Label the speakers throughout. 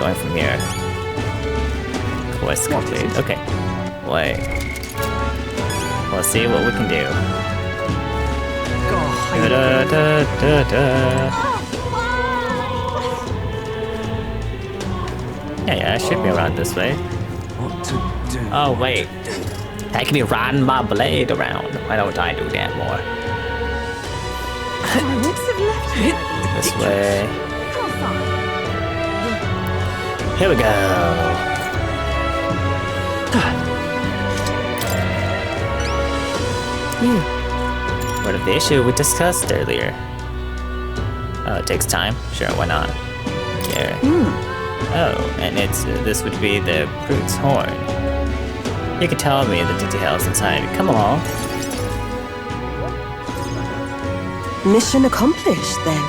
Speaker 1: going from here? Quest complete. Okay. Wait. We'll see what we can do. Yeah, I should be around this way.
Speaker 2: What to do?
Speaker 1: Oh, wait. I can be riding my blade around. Why don't I do that more?
Speaker 3: My wits have left me.
Speaker 1: This way.
Speaker 3: How far?
Speaker 1: Here we go. What of the issue we discussed earlier? Oh, it takes time? Sure, why not? Here. Oh, and this would be the brute's horn. You can tell me the details inside. Come along.
Speaker 4: Mission accomplished, then.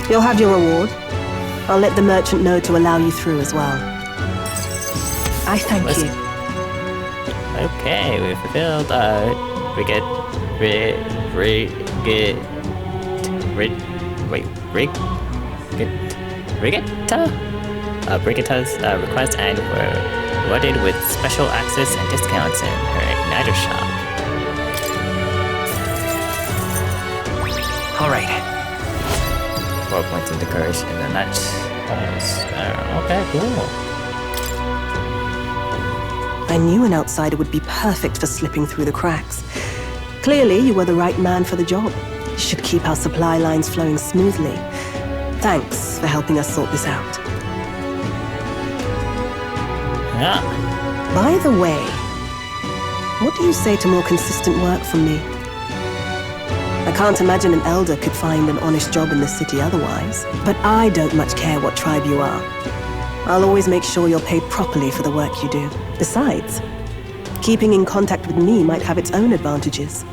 Speaker 4: You'll have your reward. I'll let the merchant know to allow you through as well. I thank you.
Speaker 1: Okay, we fulfilled Brigitta's request, and were rewarded with special access and discounts in her igniter shop.
Speaker 2: Alright.
Speaker 1: 4 points of decoration in the nutch. Okay, cool.
Speaker 4: I knew an outsider would be perfect for slipping through the cracks. Clearly, you were the right man for the job. You should keep our supply lines flowing smoothly. Thanks for helping us sort this out.
Speaker 1: Yeah.
Speaker 4: By the way, what do you say to more consistent work from me? I can't imagine an elder could find an honest job in the city otherwise, but I don't much care what tribe you are. I'll always make sure you're paid properly for the work you do. Besides, keeping in contact with me might have its own advantages.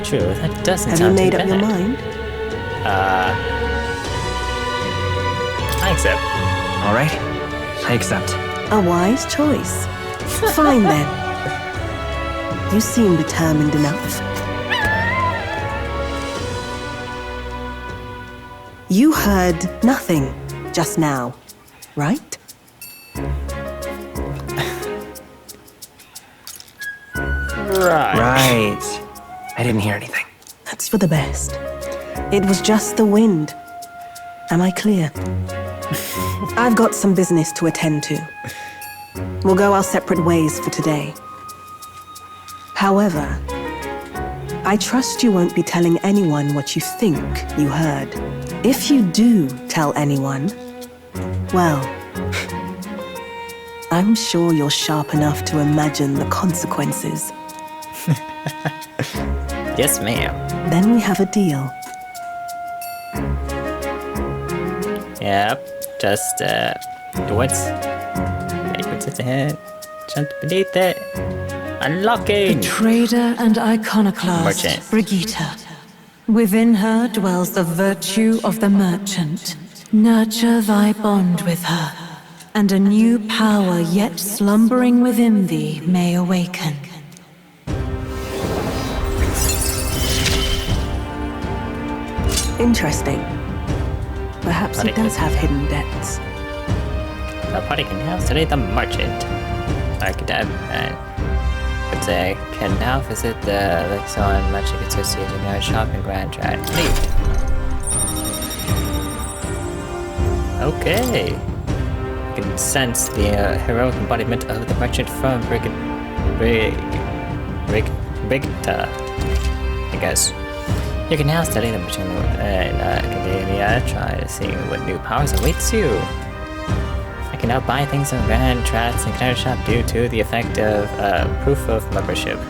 Speaker 1: True, that doesn't
Speaker 4: Have you
Speaker 1: sound too
Speaker 4: made up your
Speaker 1: bad.
Speaker 4: mind?
Speaker 1: I accept.
Speaker 2: Alright. I accept.
Speaker 4: A wise choice. Fine then. You seem determined enough. You heard nothing just now, right?
Speaker 2: Right. I didn't hear anything.
Speaker 4: That's for the best. It was just the wind. Am I clear? I've got some business to attend to. We'll go our separate ways for today. However, I trust you won't be telling anyone what you think you heard. If you do tell anyone, well, I'm sure you're sharp enough to imagine the consequences.
Speaker 1: Yes, ma'am.
Speaker 4: Then we have a deal.
Speaker 1: Yep. Just, what's at the head? Jump beneath it. Unlocking!
Speaker 5: Trader and iconoclast,
Speaker 1: Merchant.
Speaker 5: Brigitta. Within her dwells the virtue of the merchant. Nurture thy bond with her, and a new power yet slumbering within thee may awaken.
Speaker 4: Interesting. Perhaps it does have hidden depths.
Speaker 1: The party can now study the merchant. Archetype and would say can now visit the Lexon Magic Association yard shop in Grand Trad. Neat. Okay. You can sense the heroic embodiment of the merchant from Brigitta, I guess. You can now study the merchant in Academia, try to see what new powers awaits you. I can now buy things in Grand Trats and Canary Shop due to the effect of proof of membership.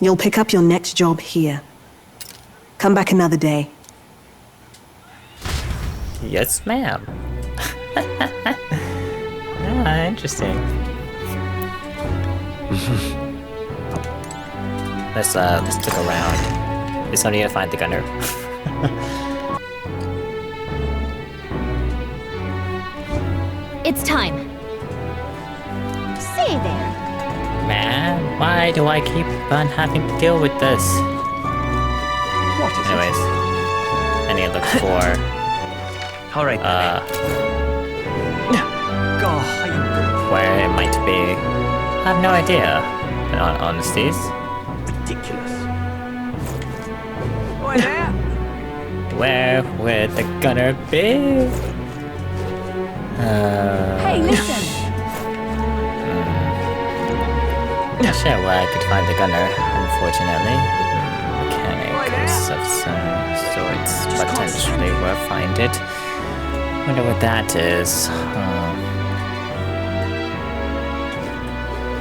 Speaker 4: You'll pick up your next job here. Come back another day.
Speaker 1: Yes, ma'am. Ah, interesting. Let's look around. Just don't need to find the gunner.
Speaker 3: It's time. Say there.
Speaker 1: Man, why do I keep on having to deal with this? Anyways, I need to look for
Speaker 2: All right.
Speaker 1: where it might be. I have no idea. In all honesty.
Speaker 2: Ridiculous.
Speaker 1: Where would the gunner be?
Speaker 3: Hey, listen.
Speaker 1: Not sure where I could find the gunner, unfortunately. Mechanics of some sorts potentially where find it. Wonder what that is.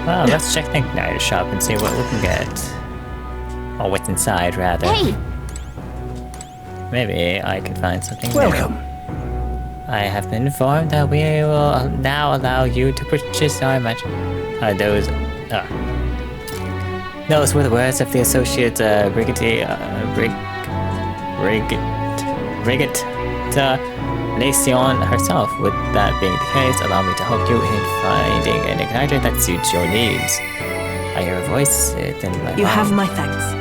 Speaker 1: Well, let's check the igniter shop and see what we can get. Or what's inside, rather.
Speaker 3: Hey,
Speaker 1: Maybe I can find something
Speaker 2: Welcome.
Speaker 1: new. I have been informed that we will now allow you to purchase our match. Those were the words of the associate Brigitta Lesion herself. With that being the case, allow me to help you in finding an igniter that suits your needs. I hear a voice within my
Speaker 4: You have
Speaker 1: mind.
Speaker 4: my thanks.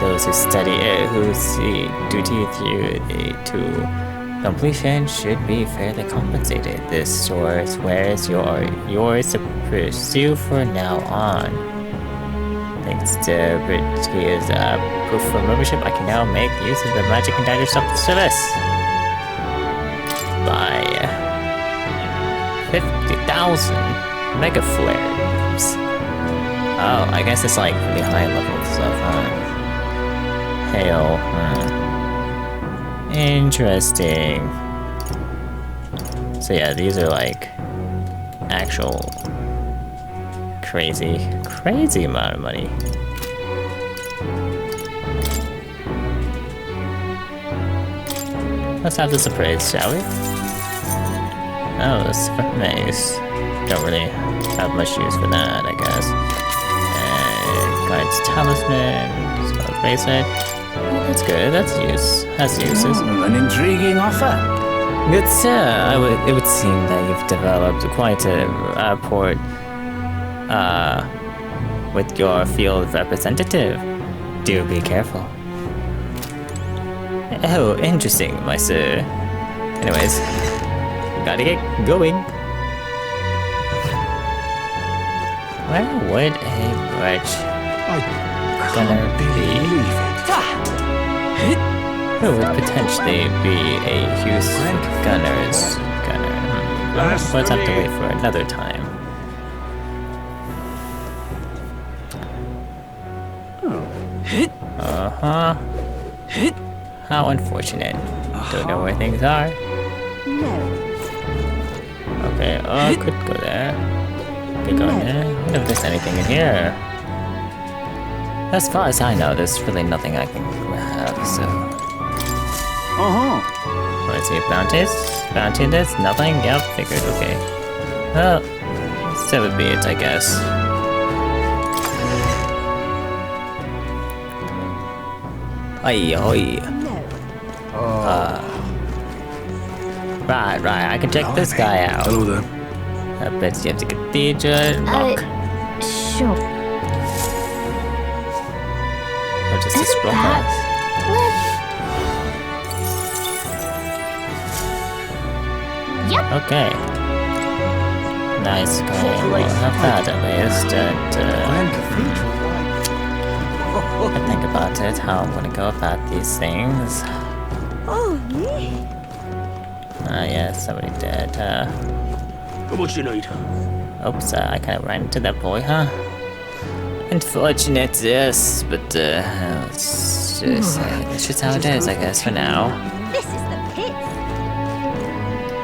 Speaker 1: Those who study who see duty through to completion should be fairly compensated. This store swears yours to pursue for now on. Thanks to Brigitta's proof of membership, I can now make use of the magic igniter service. By 50,000 mega flares. Oh, I guess it's like really high levels of hail. Interesting. So yeah, these are like actual crazy amount of money. Let's have this appraised, shall we? Oh, this mace. Don't really have much use for that, I guess. And guide's talisman, spell bracelet. Oh, that's good. Has uses.
Speaker 2: An intriguing offer.
Speaker 1: Good sir, it would seem that you've developed quite a rapport with your field representative. Do be careful. Oh, interesting, my sir. Anyways, gotta get going. Where would a merch gunner be? Who would potentially be a Hughes gunner's gunner? Let's have to wait for another time. Uh-huh. How unfortunate. Don't know where things are. Okay, I could go there. Could go in there. I wonder if there's anything in here. As far as I know, there's really nothing I can grab, so... Let's see, bounties? Bounty list? Nothing? Yep, figured, okay. Well, that would be it, I guess. Oi, oi. Right, I can check this guy out.
Speaker 2: Hello there.
Speaker 1: I bet you have the cathedral rock.
Speaker 3: sure.
Speaker 1: What does this rock have?
Speaker 3: Yep.
Speaker 1: Okay. Nice guy. We'll have that at least. I think about it, how I'm gonna go about these things.
Speaker 3: Oh, me.
Speaker 1: Ah, yeah, somebody dead.
Speaker 2: What you need?
Speaker 1: Oops, I kind of ran into that boy, huh? Unfortunate, yes, but it's just how it is, I guess, for now.
Speaker 3: This is the pit.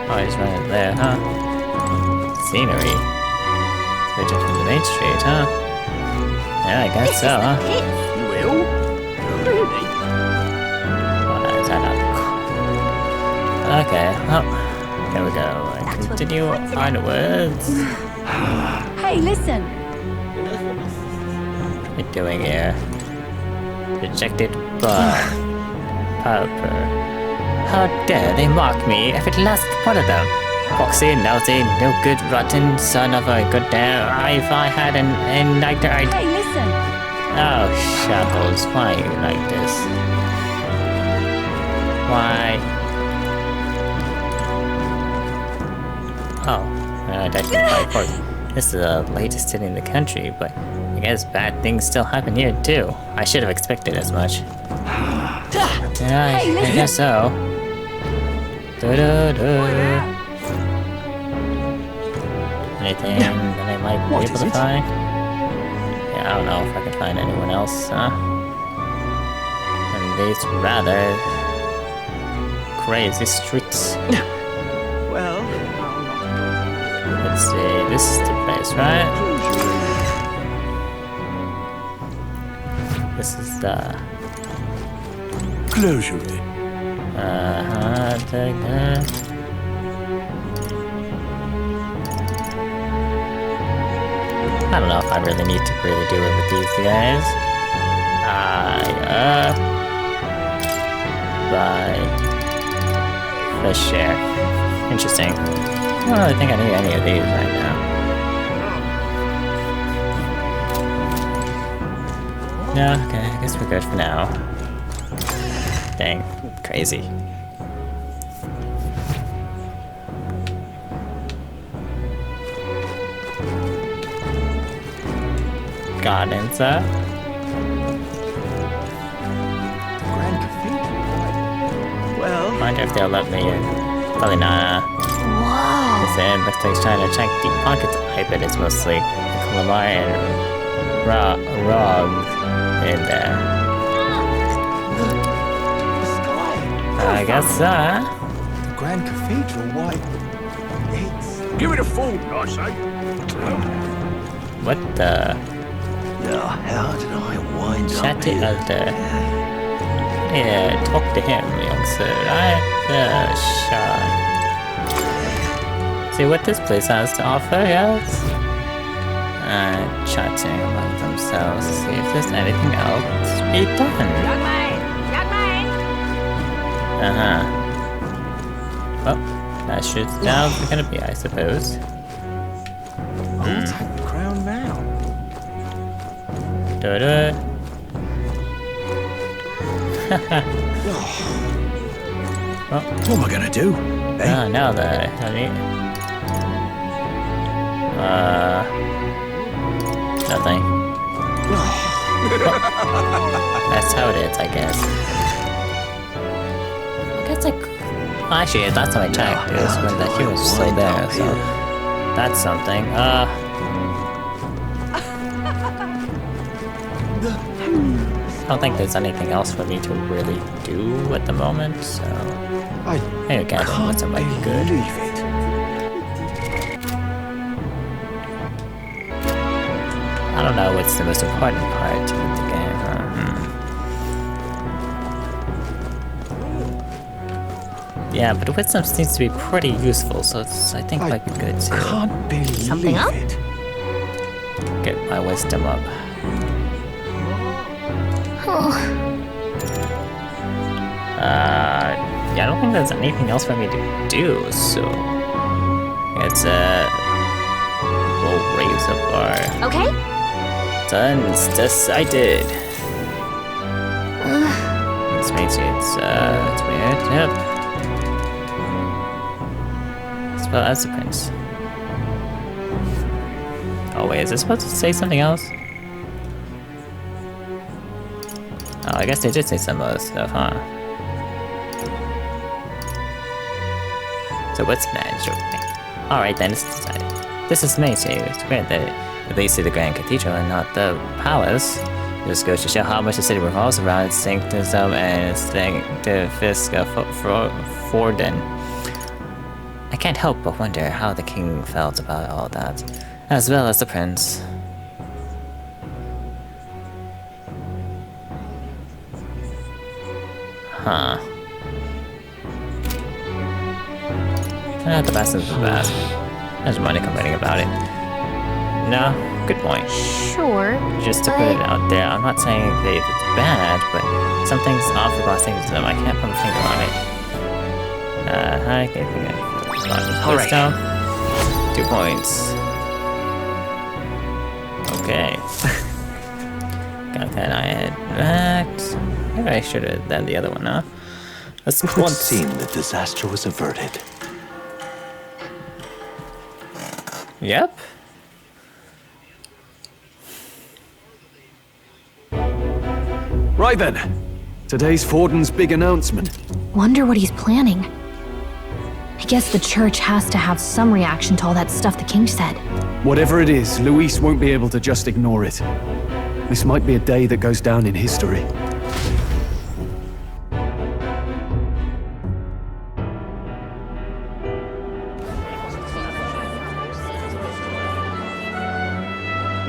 Speaker 1: Oh, he's running there, huh? Scenery. Switching from the main street, huh? Yeah, I guess so, huh?
Speaker 2: You will? Really?
Speaker 1: Oh, is that not... Okay, well, here we go. And continue onwards.
Speaker 3: Hey, listen.
Speaker 1: What are you doing here? Rejected bar. Pauper. How dare they mock me if it lasts one of them? Foxy, lousy, no good, rotten son of a good damn. If I had an igniter, I'd...
Speaker 3: Hey, listen.
Speaker 1: Oh, Shackles, why are you like this? Why? Oh, I can fly forth. This is the latest city in the country, but I guess bad things still happen here too. I should have expected as much. Yeah, I guess so. Anything that I might be able to find? Yeah, I don't know if I can find anyone else, in these rather crazy streets.
Speaker 2: Well,
Speaker 1: Let's see, this is the place, right? This is the...
Speaker 2: closure it.
Speaker 1: take that. I don't know if I really need to really do it with these guys. Buy fresh air. Interesting. I don't really think I need any of these right now. No, okay, I guess we're good for now. Dang, crazy. Gardens,
Speaker 2: Grand Cathedral. Well,
Speaker 1: wonder if they'll let me in. Probably not.
Speaker 3: Whoa.
Speaker 1: This end looks like it's trying to check deep pockets. I bet it's mostly calamari and rog in there.
Speaker 2: the sky.
Speaker 1: I guess so.
Speaker 2: The Grand Cathedral, why? It's... Give it a fold, I say.
Speaker 1: What the?
Speaker 2: How did I wind up
Speaker 1: Chatty
Speaker 2: here?
Speaker 1: elder. Yeah, talk to him, youngster. Right? Sure. See what this place has to offer, yes? Chatting among themselves to see if there's anything else to be done.
Speaker 3: Young man!
Speaker 1: Well, that should now be gonna be, I suppose.
Speaker 2: I'll take the crown now.
Speaker 1: Da-da.
Speaker 2: What am I gonna do?
Speaker 1: Oh, now that honey. Nothing. That's how it is, I guess. I guess actually, last time I checked, it was when the hero was still there, so that's something. I don't think there's anything else for me to really do at the moment, so hey, again, what's it might be good.
Speaker 2: Believe it.
Speaker 1: I don't know what's the most important part of the game. Yeah, but wisdom seems to be pretty useful, so I think might be good to
Speaker 2: Can't believe
Speaker 3: Something up?
Speaker 2: it.
Speaker 1: get my wisdom up. Yeah, I don't think there's anything else for me to do, so it's we'll raise up our
Speaker 3: Okay?
Speaker 1: done. It's decided. This makes it's weird. Yep. Spell as the prince. Oh wait, is this supposed to say something else? Oh, I guess they did say some other stuff, huh? So what's managed over me? Alright then, it's decided. This is amazing. It's great that at least see the Grand Cathedral and not the palace. This goes to show how much the city revolves around its sanctism and its sanctifica Forden. I can't help but wonder how the king felt about all that, as well as the prince. Huh. The best is the best. There's money complaining about it. No, good point.
Speaker 3: Sure.
Speaker 1: Just to put it out there, I'm not saying that it's bad, but something's off about sanctism. I can't put my finger on it. I can't think of it. Wisdom. 2 points. Okay. got that I had that. Maybe I should have done the other one, huh? Let's
Speaker 2: It would seem the disaster was averted.
Speaker 1: Yep.
Speaker 6: Right then. Today's Forden's big announcement.
Speaker 3: Wonder what he's planning. I guess the church has to have some reaction to all that stuff the king said.
Speaker 6: Whatever it is, Luis won't be able to just ignore it. This might be a day that goes down in history.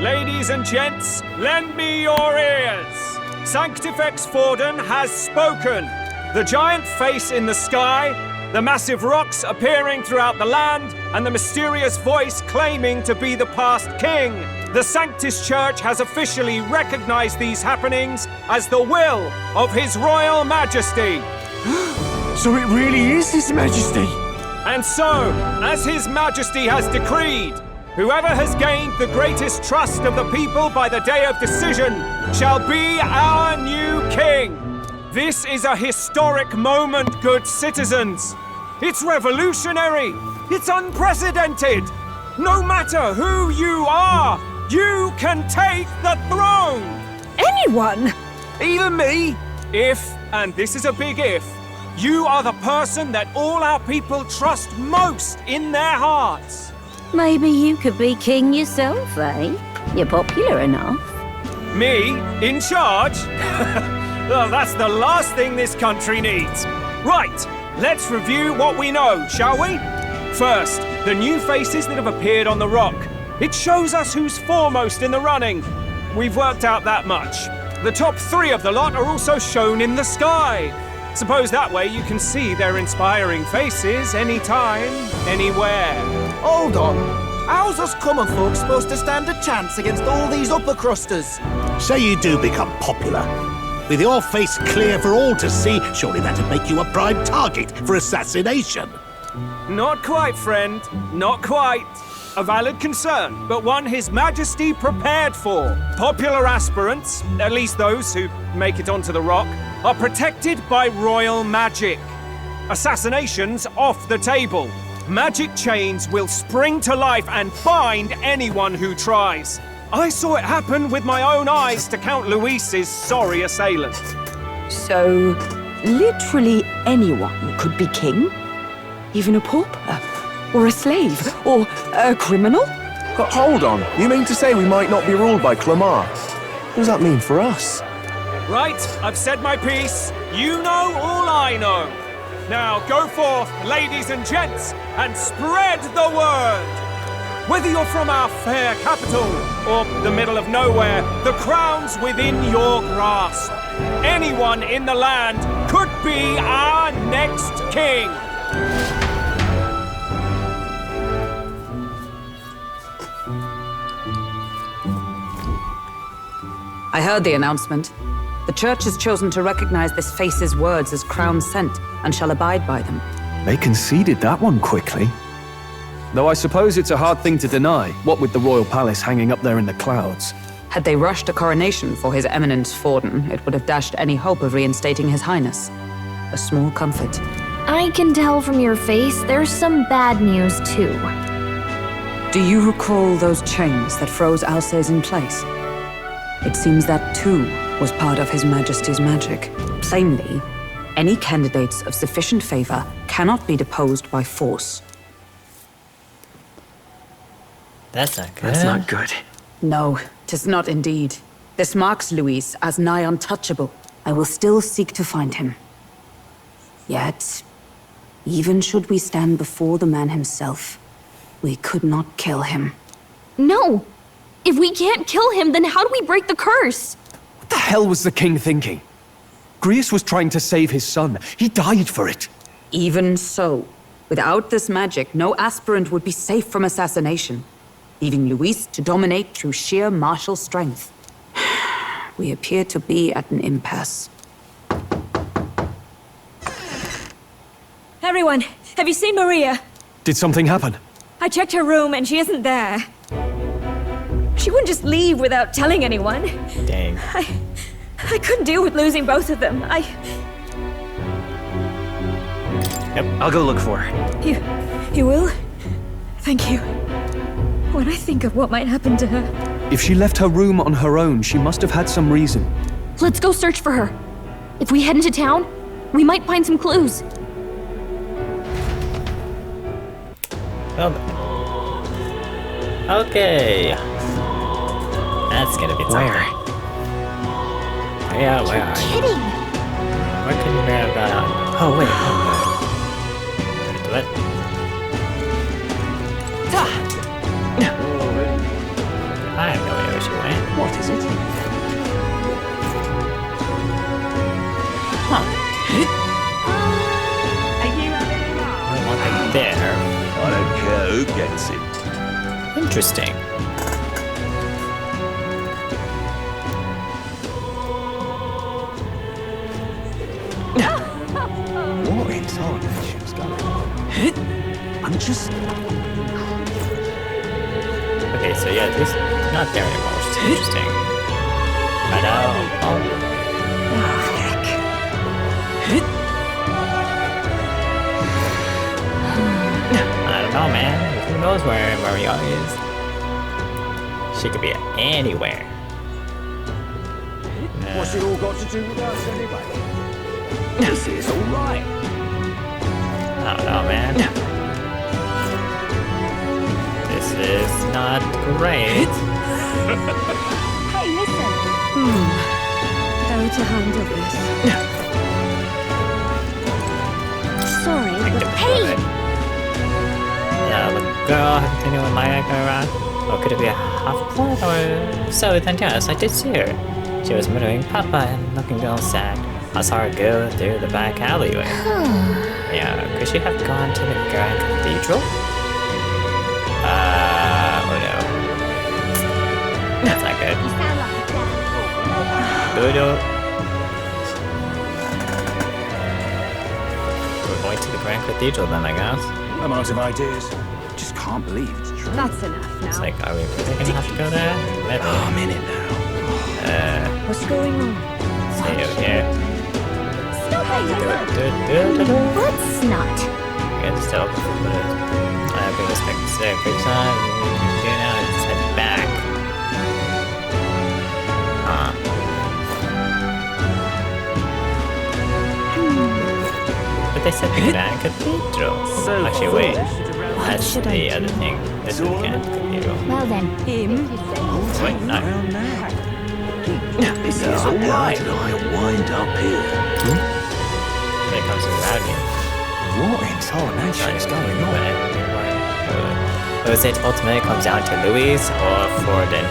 Speaker 7: Ladies and gents, lend me your ears. Sanctifex Forden has spoken. The giant face in the sky, the massive rocks appearing throughout the land, and the mysterious voice claiming to be the past king. The Sanctus Church has officially recognized these happenings as the will of His Royal Majesty.
Speaker 2: So it really is His Majesty!
Speaker 7: And so, as His Majesty has decreed, whoever has gained the greatest trust of the people by the day of decision shall be our new king. This is a historic moment, good citizens. It's revolutionary. It's unprecedented. No matter who you are, you can take the throne.
Speaker 8: Anyone?
Speaker 2: Even me?
Speaker 7: If, and this is a big if, you are the person that all our people trust most in their hearts.
Speaker 8: Maybe you could be king yourself, eh? You're popular enough.
Speaker 7: Me? In charge? Well, that's the last thing this country needs. Right, let's review what we know, shall we? First, the new faces that have appeared on the rock. It shows us who's foremost in the running. We've worked out that much. The top 3 of the lot are also shown in the sky. Suppose that way you can see their inspiring faces anytime, anywhere.
Speaker 9: Hold on. How's us common folk supposed to stand a chance against all these upper crusters?
Speaker 10: Say you do become popular. With your face clear for all to see, surely that'd make you a prime target for assassination.
Speaker 7: Not quite, friend. Not quite. A valid concern, but one His Majesty prepared for. Popular aspirants, at least those who make it onto the rock, are protected by royal magic. Assassinations off the table. Magic chains will spring to life and bind anyone who tries. I saw it happen with my own eyes to Count Luis's sorry assailant.
Speaker 8: So, literally anyone could be king? Even a pauper? Or a slave? Or a criminal?
Speaker 2: But hold on, you mean to say we might not be ruled by Clamar? What does that mean for us?
Speaker 7: Right, I've said my piece. You know all I know. Now go forth, ladies and gents, and spread the word. Whether you're from our fair capital or the middle of nowhere, the crown's within your grasp. Anyone in the land could be our next king.
Speaker 11: I heard the announcement. The church has chosen to recognize this face's words as crown sent and shall abide by them.
Speaker 6: They conceded that one quickly. Though I suppose it's a hard thing to deny, what with the royal palace hanging up there in the clouds.
Speaker 11: Had they rushed a coronation for His Eminence Forden, it would have dashed any hope of reinstating His Highness. A small comfort.
Speaker 3: I can tell from your face there's some bad news, too.
Speaker 11: Do you recall those chains that froze Alsace in place? It seems that, too, was part of His Majesty's magic. Plainly, any candidates of sufficient favor cannot be deposed by force.
Speaker 1: That's not good.
Speaker 6: That's not good.
Speaker 11: No, 'tis not indeed. This marks Luis as nigh untouchable. I will still seek to find him. Yet, even should we stand before the man himself, we could not kill him.
Speaker 3: No! If we can't kill him, then how do we break the curse?
Speaker 6: What the hell was the king thinking? Grius was trying to save his son. He died for it.
Speaker 11: Even so, without this magic, no aspirant would be safe from assassination, leaving Luis to dominate through sheer martial strength. We appear to be at an impasse.
Speaker 8: Everyone, have you seen Maria?
Speaker 6: Did something happen?
Speaker 8: I checked her room and she isn't there.
Speaker 12: She wouldn't just leave without telling anyone.
Speaker 1: Dang.
Speaker 12: I couldn't deal with losing both of them.
Speaker 6: Yep, I'll go look for her.
Speaker 12: You will? Thank you. When I think of what might happen to her...
Speaker 6: If she left her room on her own, she must have had some reason.
Speaker 3: Let's go search for her. If we head into town, we might find some clues.
Speaker 1: Okay. That's gonna be something.
Speaker 6: Where?
Speaker 1: Yeah, where are you?
Speaker 3: Kidding.
Speaker 1: Where could we have gone? Oh, wait. Do it. I have no idea where she went.
Speaker 10: What is it?
Speaker 1: Huh. One thing there.
Speaker 2: I don't care who gets it.
Speaker 1: Interesting.
Speaker 2: What in tarnation's going on? I'm just...
Speaker 1: Okay, so yeah, this not there anymore, which is interesting. But I don't know, man. Who knows where Maria is? She could be anywhere.
Speaker 2: What's it all got to do with us anyway? This is alright.
Speaker 1: I don't know, man. This is not great.
Speaker 12: Hey, listen. How to handle this? Sorry, but...
Speaker 3: Hey!
Speaker 1: The girl have anyone like her around? Or could it be a half-blood? Or so then yes, I did see her. She was murdering Papa and looking all sad. I saw her go through the back alleyway. Yeah, could she have gone to the Grand Cathedral? Oh no. That's not good. Dodo. We're going to the Grand Cathedral then, I guess.
Speaker 2: I'm out of ideas. Just can't believe it's true.
Speaker 12: That's enough now.
Speaker 1: It's like, are we really gonna have to go there? Maybe.
Speaker 2: Oh, I'm in it now.
Speaker 12: What's going on?
Speaker 1: Stay over here.
Speaker 3: Let's not.
Speaker 1: Yeah, just tell people to put it. I bring this back to there. Quick time. Okay, now let's head back. But they said the Grand Cathedral.
Speaker 8: So
Speaker 1: actually, wait.
Speaker 8: foolish.
Speaker 1: That's the other thing. This is the Grand Cathedral.
Speaker 3: Well then.
Speaker 1: Wait, no.
Speaker 2: This is alright. How did I wind up here?
Speaker 1: When it comes to routing.
Speaker 2: What in tarnation is going on?
Speaker 1: Was it ultimately comes down to Louis or Forden?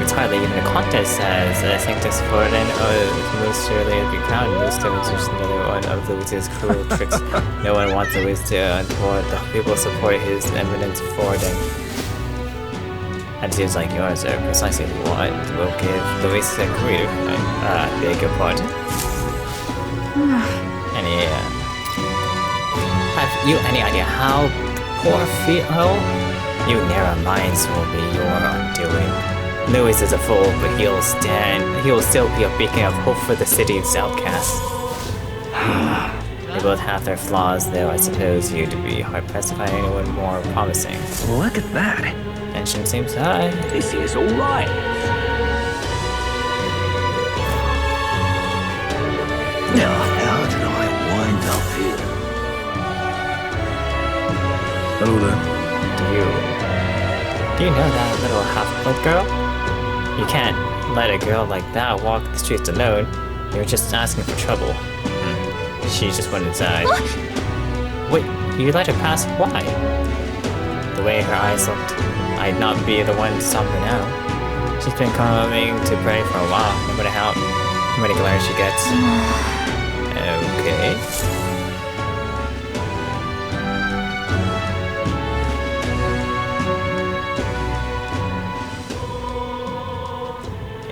Speaker 1: It's hardly even a contest, as I think this Forden most surely be crowned. Louis is just another one of Louis's cruel tricks. No one wants Louis to untoward. The people support his eminence Forden. And it seems like yours are precisely what will give Louis a career. Beg your pardon. Have you any idea how poor Phil? You narrow minds will be your undoing. Louis is a fool, but he'll still be a beacon of hope for the city's outcasts. They both have their flaws, though I suppose you'd be hard-pressed to find anyone more promising.
Speaker 6: Look at that.
Speaker 1: Tension seems high.
Speaker 2: This is alright. Now, how did I wind up here?
Speaker 6: Hello there.
Speaker 1: Do you know that little half-blood girl? You can't let a girl like that walk the streets alone. You're just asking for trouble. She just went inside. Wait, you let her pass? Why? The way her eyes looked, I'd not be the one to stop her now. She's been coming to pray for a while, no matter how many glares she gets. Okay.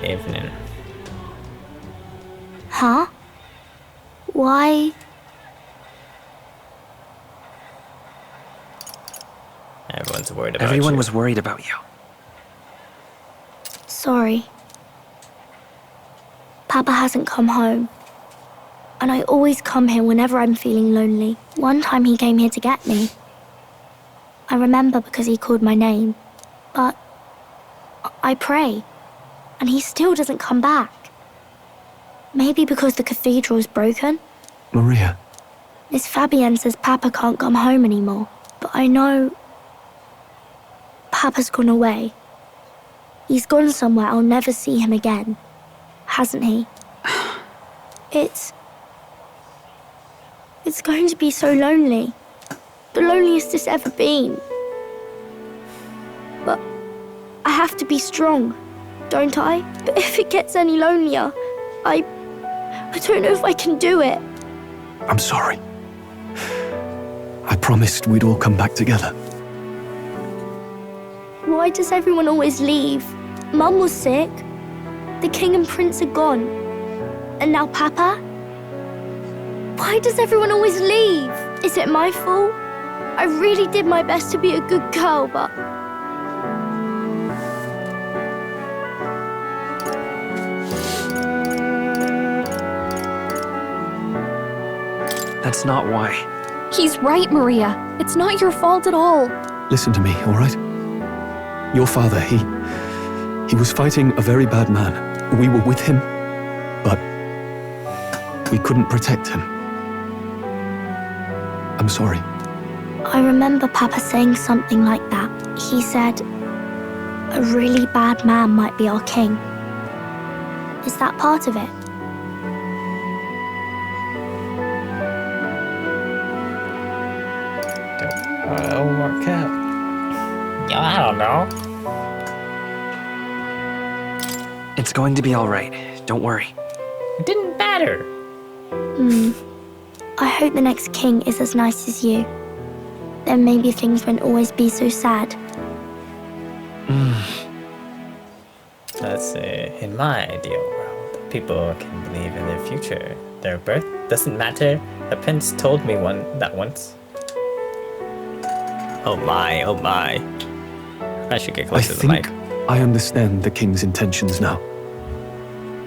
Speaker 1: Evening.
Speaker 3: Huh? Why?
Speaker 1: Everyone's worried about
Speaker 6: Everyone
Speaker 1: you.
Speaker 6: was worried about you.
Speaker 13: sorry. Papa hasn't come home. And I always come here whenever I'm feeling lonely. One time he came here to get me. I remember because he called my name. But I pray, and he still doesn't come back. Maybe because the cathedral's broken?
Speaker 6: Maria.
Speaker 13: Miss Fabienne says Papa can't come home anymore. But I know Papa's gone away. He's gone somewhere I'll never see him again. Hasn't he? It's going to be so lonely. The loneliest it's ever been. But I have to be strong, don't I? But if it gets any lonelier, I don't know if I can do it.
Speaker 6: I'm sorry. I promised we'd all come back together.
Speaker 13: Why does everyone always leave? Mum was sick. The king and prince are gone. And now Papa? Why does everyone always leave? Is it my fault? I really did my best to be a good girl, but...
Speaker 7: That's not why.
Speaker 3: He's right, Maria. It's not your fault at all.
Speaker 6: Listen to me, all right? Your father, he was fighting a very bad man. We were with him, but we couldn't protect him. I'm sorry.
Speaker 13: I remember Papa saying something like that. He said, a really bad man might be our king. Is that part of it?
Speaker 1: Don't work out. Yeah, I don't know.
Speaker 7: It's going to be alright. Don't worry.
Speaker 1: It didn't matter.
Speaker 13: I hope the next king is as nice as you. Then maybe things won't always be so sad.
Speaker 1: Let's say, in my ideal world, people can believe in their future. Their birth doesn't matter. The prince told me that once. Oh my, oh my. I should get closer to the mic.
Speaker 6: I understand the king's intentions now.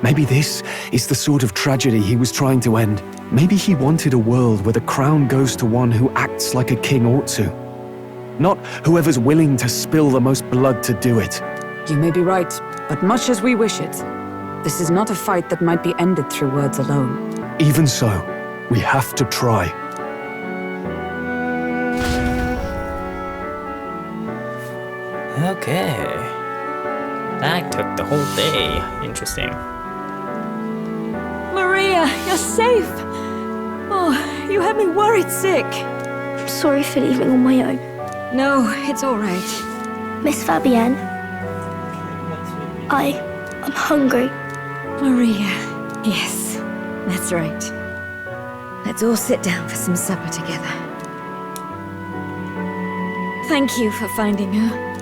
Speaker 6: Maybe this is the sort of tragedy he was trying to end. Maybe he wanted a world where the crown goes to one who acts like a king ought to. Not whoever's willing to spill the most blood to do it.
Speaker 11: You may be right, but much as we wish it, this is not a fight that might be ended through words alone.
Speaker 6: Even so, we have to try.
Speaker 1: Okay. That took the whole day. Interesting.
Speaker 5: Maria, you're safe! Oh, you had me worried sick.
Speaker 13: I'm sorry for leaving on my own.
Speaker 5: No, it's all right.
Speaker 13: Miss Fabienne, I'm hungry.
Speaker 12: Maria, yes, that's right. Let's all sit down for some supper together. Thank you for finding her.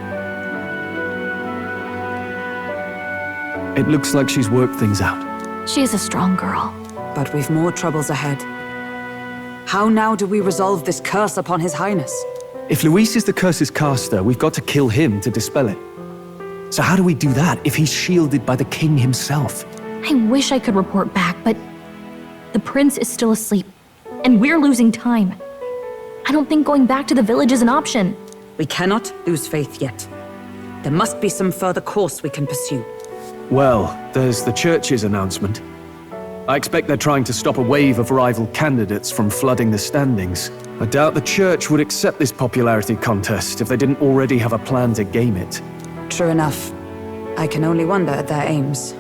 Speaker 6: It looks like she's worked things out.
Speaker 3: She's a strong girl.
Speaker 11: But we've more troubles ahead. How now do we resolve this curse upon His Highness?
Speaker 6: If Luis is the curse's caster, we've got to kill him to dispel it. So how do we do that if he's shielded by the king himself?
Speaker 3: I wish I could report back, but the prince is still asleep, and we're losing time. I don't think going back to the village is an option.
Speaker 11: We cannot lose faith yet. There must be some further course we can pursue.
Speaker 6: Well, there's the church's announcement. I expect they're trying to stop a wave of rival candidates from flooding the standings. I doubt the church would accept this popularity contest if they didn't already have a plan to game it.
Speaker 11: True enough. I can only wonder at their aims.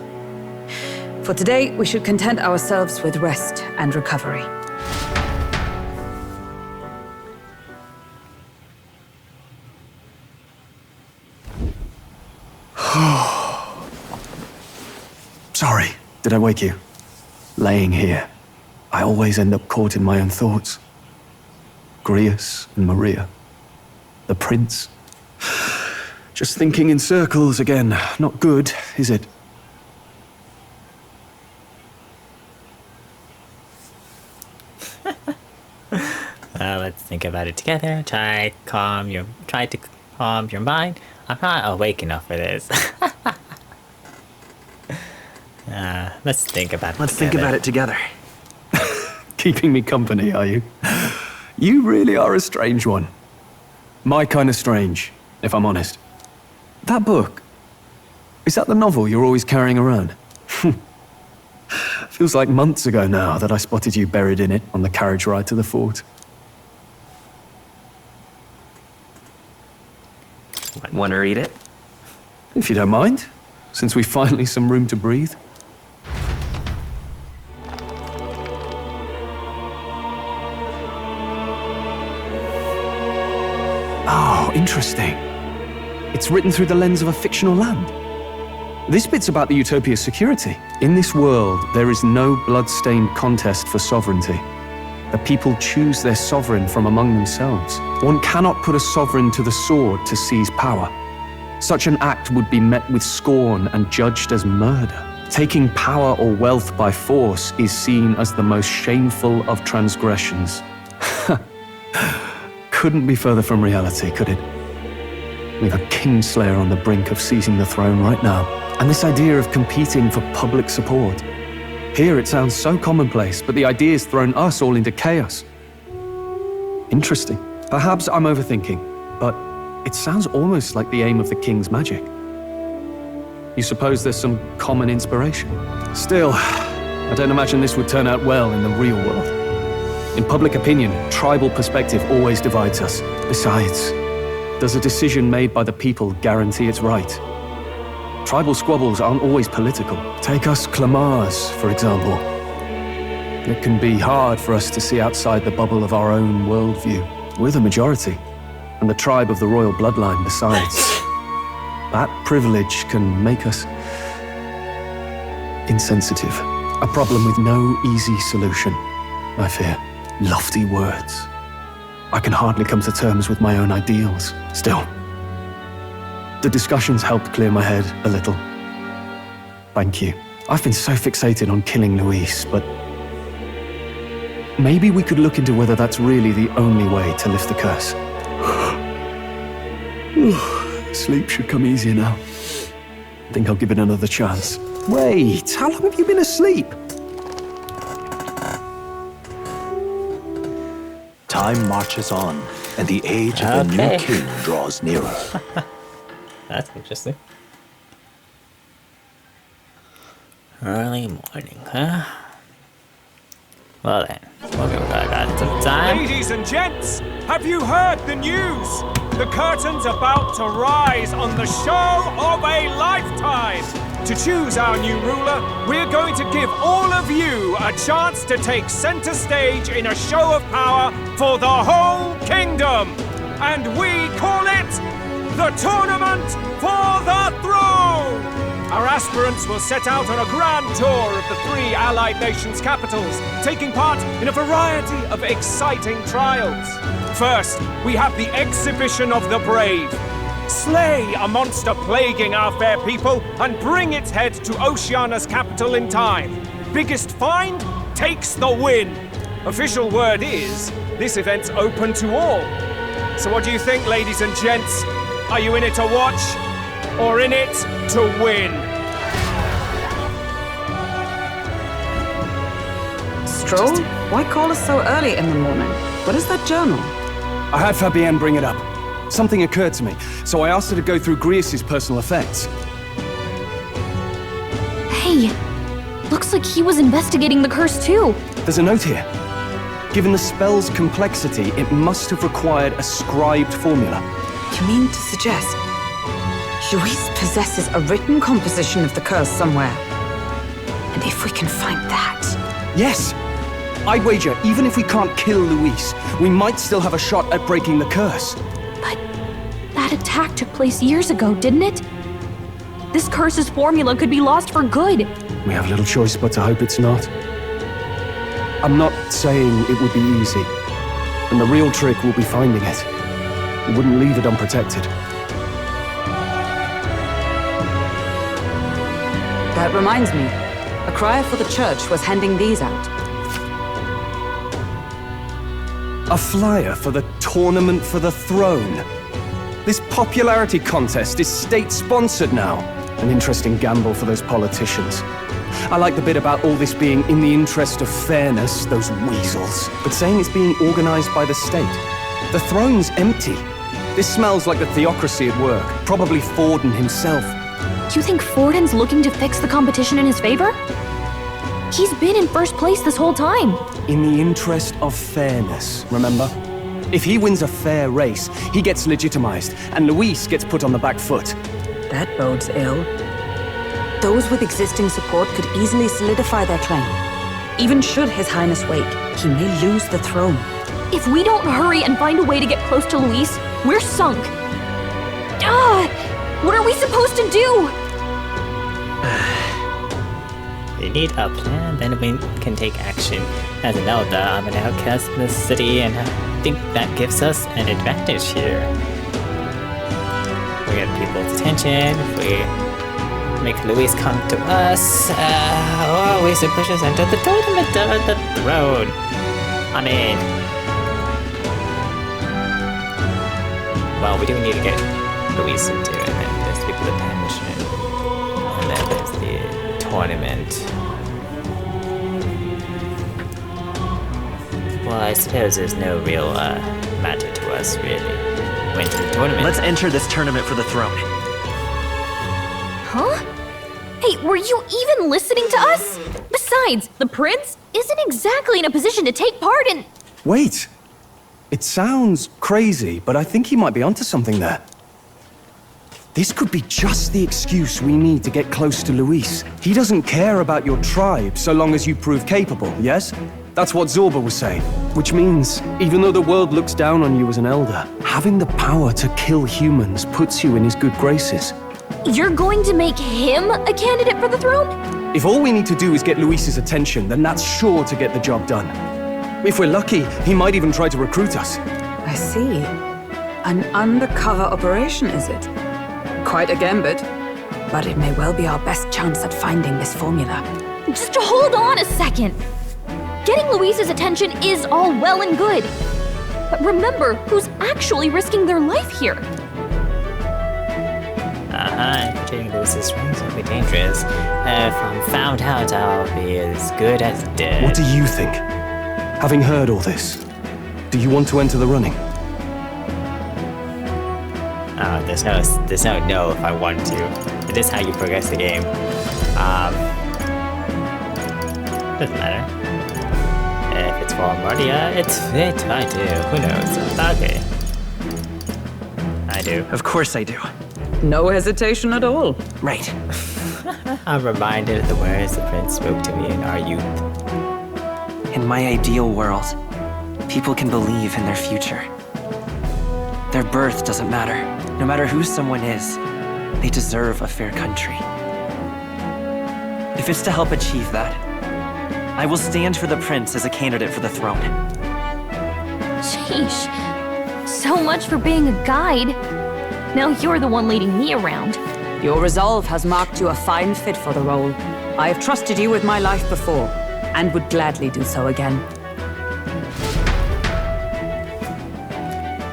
Speaker 11: For today, we should content ourselves with rest and recovery.
Speaker 6: Sorry, did I wake you? Laying here, I always end up caught in my own thoughts. Grius and Maria. The prince. Just thinking in circles again. Not good, is it?
Speaker 1: Let's think about it together. Try to calm your mind. I'm not awake enough for this. Let's think about it
Speaker 6: Let's think about it together. Keeping me company, are you? You really are a strange one. My kind of strange, if I'm honest. That book, is that the novel you're always carrying around? Feels like months ago now that I spotted you buried in it on the carriage ride to the fort.
Speaker 14: Want to read it?
Speaker 6: If you don't mind, since we've finally some room to breathe. Oh, interesting. It's written through the lens of a fictional land. This bit's about the Utopia's security. In this world, there is no blood-stained contest for sovereignty. The people choose their sovereign from among themselves. One cannot put a sovereign to the sword to seize power. Such an act would be met with scorn and judged as murder. Taking power or wealth by force is seen as the most shameful of transgressions. Couldn't be further from reality, could it? We've a kingslayer on the brink of seizing the throne right now. And this idea of competing for public support. Here it sounds so commonplace, but the idea's thrown us all into chaos. Interesting. Perhaps I'm overthinking, but it sounds almost like the aim of the king's magic. You suppose there's some common inspiration? Still, I don't imagine this would turn out well in the real world. In public opinion, tribal perspective always divides us. Besides, does a decision made by the people guarantee it's right? Tribal squabbles aren't always political. Take us Clamars, for example. It can be hard for us to see outside the bubble of our own worldview. We're the majority, and the tribe of the royal bloodline besides. That privilege can make us insensitive. A problem with no easy solution, I fear. Lofty words. I can hardly come to terms with my own ideals. Still, the discussions helped clear my head a little. Thank you. I've been so fixated on killing Luis, but maybe we could look into whether that's really the only way to lift the curse. Sleep should come easier now. I think I'll give it another chance. Wait, how long have you been asleep?
Speaker 10: Time marches on, and the age of the new king draws nearer.
Speaker 1: That's interesting. Early morning, huh? Well then, I got some time.
Speaker 7: Ladies and gents, have you heard the news? The curtain's about to rise on the show of a lifetime. To choose our new ruler, we're going to give all of you a chance to take center stage in a show of power for the whole kingdom. And we call it the Tournament for the Throne! Our aspirants will set out on a grand tour of the 3 allied nations' capitals, taking part in a variety of exciting trials. First, we have the Exhibition of the Brave. Slay a monster plaguing our fair people and bring its head to Oceania's capital in time. Biggest find takes the win. Official word is, this event's open to all. So what do you think, ladies and gents? Are you in it to watch, or in it to win?
Speaker 11: Strohl, why call us so early in the morning? What is that journal?
Speaker 6: I had Fabienne bring it up. Something occurred to me, so I asked her to go through Grius' personal effects.
Speaker 3: Hey, looks like he was investigating the curse too.
Speaker 6: There's a note here. Given the spell's complexity, it must have required a scribed formula.
Speaker 11: You mean to suggest Luis possesses a written composition of the curse somewhere? And if we can find that...
Speaker 6: Yes! I'd wager, even if we can't kill Luis, we might still have a shot at breaking the curse.
Speaker 3: But that attack took place years ago, didn't it? This curse's formula could be lost for good.
Speaker 6: We have little choice but to hope it's not. I'm not saying it would be easy, and the real trick will be finding it. We wouldn't leave it unprotected.
Speaker 11: That reminds me. A crier for the church was handing these out.
Speaker 6: A flyer for the Tournament for the Throne. This popularity contest is state-sponsored now. An interesting gamble for those politicians. I like the bit about all this being in the interest of fairness, those weasels. But saying it's being organized by the state. The throne's empty. This smells like the theocracy at work. Probably Forden himself.
Speaker 3: You think Forden's looking to fix the competition in his favor? He's been in first place this whole time.
Speaker 6: In the interest of fairness, remember? If he wins a fair race, he gets legitimized, and Luis gets put on the back foot.
Speaker 11: That bodes ill. Those with existing support could easily solidify their claim. Even should His Highness wake, he may lose the throne.
Speaker 3: If we don't hurry and find a way to get close to Luis, we're sunk. What are we supposed to do?
Speaker 1: We need a plan, then we can take action. As an elder, I'm an outcast in this city, and I think that gives us an advantage here. We get people's attention, if we make Luis come to us, or we should push us into the tournament of the throne. I mean... Well, we do need to get Luis into it, and then there's people at the mission. And then there's the tournament. Well, I suppose there's no real matter to us, really. Went to the tournament.
Speaker 14: Let's enter this tournament for the throne.
Speaker 3: Huh? Hey, were you even listening to us? Besides, the prince isn't exactly in a position to take part in...
Speaker 6: Wait! It sounds crazy, but I think he might be onto something there. This could be just the excuse we need to get close to Luis. He doesn't care about your tribe so long as you prove capable, yes? That's what Zorba was saying. Which means, even though the world looks down on you as an elder, having the power to kill humans puts you in his good graces.
Speaker 3: You're going to make him a candidate for the throne?
Speaker 6: If all we need to do is get Luis's attention, then that's sure to get the job done. If we're lucky, he might even try to recruit us.
Speaker 11: I see. An undercover operation, is it? Quite a gambit. But it may well be our best chance at finding this formula.
Speaker 3: Just hold on a second. Getting Luis's attention is all well and good. But remember who's actually risking their life here.
Speaker 1: Getting Luis's rings will be dangerous. If I'm found out, I'll be as good as dead.
Speaker 6: What do you think? Having heard all this, do you want to enter the running?
Speaker 1: There's no no if I want to. It is how you progress the game. Doesn't matter. If it's for Mardia, it's fit. I do. Who knows? Okay. I do.
Speaker 14: Of course I do.
Speaker 11: No hesitation at all.
Speaker 14: Right.
Speaker 1: I'm reminded of the words the prince spoke to me in our youth.
Speaker 14: In my ideal world, people can believe in their future. Their birth doesn't matter. No matter who someone is, they deserve a fair country. If it's to help achieve that, I will stand for the prince as a candidate for the throne.
Speaker 3: Sheesh. So much for being a guide. Now you're the one leading me around.
Speaker 11: Your resolve has marked you a fine fit for the role. I have trusted you with my life before, and would gladly do so again.